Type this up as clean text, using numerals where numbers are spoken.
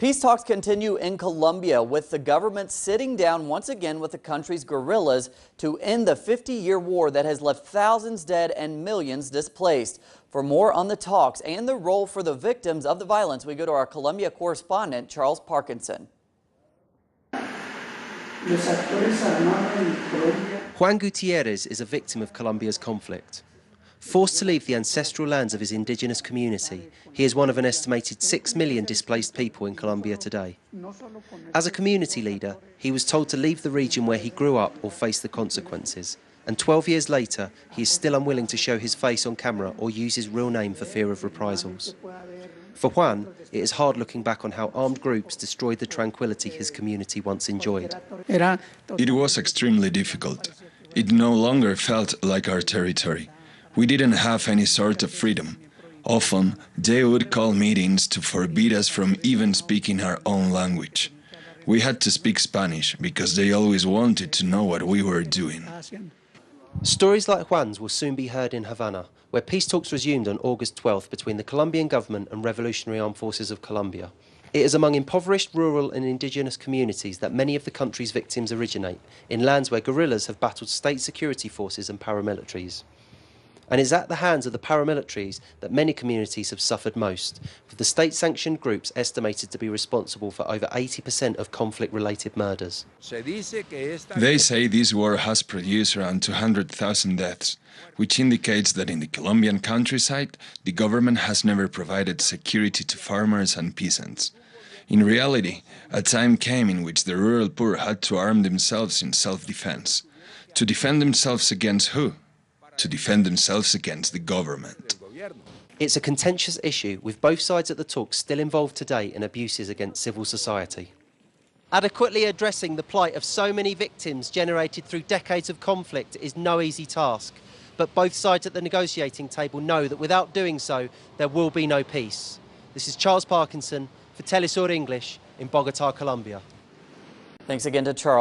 Peace talks continue in Colombia, with the government sitting down once again with the country's guerrillas to end the 50-year war that has left thousands dead and millions displaced. For more on the talks and the role for the victims of the violence, we go to our Colombia correspondent, Charles Parkinson. Juan Gutierrez is a victim of Colombia's conflict. Forced to leave the ancestral lands of his indigenous community, he is one of an estimated 6 million displaced people in Colombia today. As a community leader, he was told to leave the region where he grew up or face the consequences. And 12 years later, he is still unwilling to show his face on camera or use his real name for fear of reprisals. For Juan, it is hard looking back on how armed groups destroyed the tranquility his community once enjoyed. It was extremely difficult. It no longer felt like our territory. We didn't have any sort of freedom. Often, they would call meetings to forbid us from even speaking our own language. We had to speak Spanish because they always wanted to know what we were doing. Stories like Juan's will soon be heard in Havana, where peace talks resumed on August 12th between the Colombian government and Revolutionary Armed Forces of Colombia. It is among impoverished rural and indigenous communities that many of the country's victims originate, in lands where guerrillas have battled state security forces and paramilitaries. And it's at the hands of the paramilitaries that many communities have suffered most, with the state-sanctioned groups estimated to be responsible for over 80% of conflict-related murders. They say this war has produced around 200,000 deaths, which indicates that in the Colombian countryside, the government has never provided security to farmers and peasants. In reality, a time came in which the rural poor had to arm themselves in self-defense. To defend themselves against who? To defend themselves against the government. It's a contentious issue, with both sides at the talks still involved today in abuses against civil society. Adequately addressing the plight of so many victims generated through decades of conflict is no easy task, but both sides at the negotiating table know that without doing so, there will be no peace. This is Charles Parkinson for Telesur English in Bogotá, Colombia. Thanks again to Charles.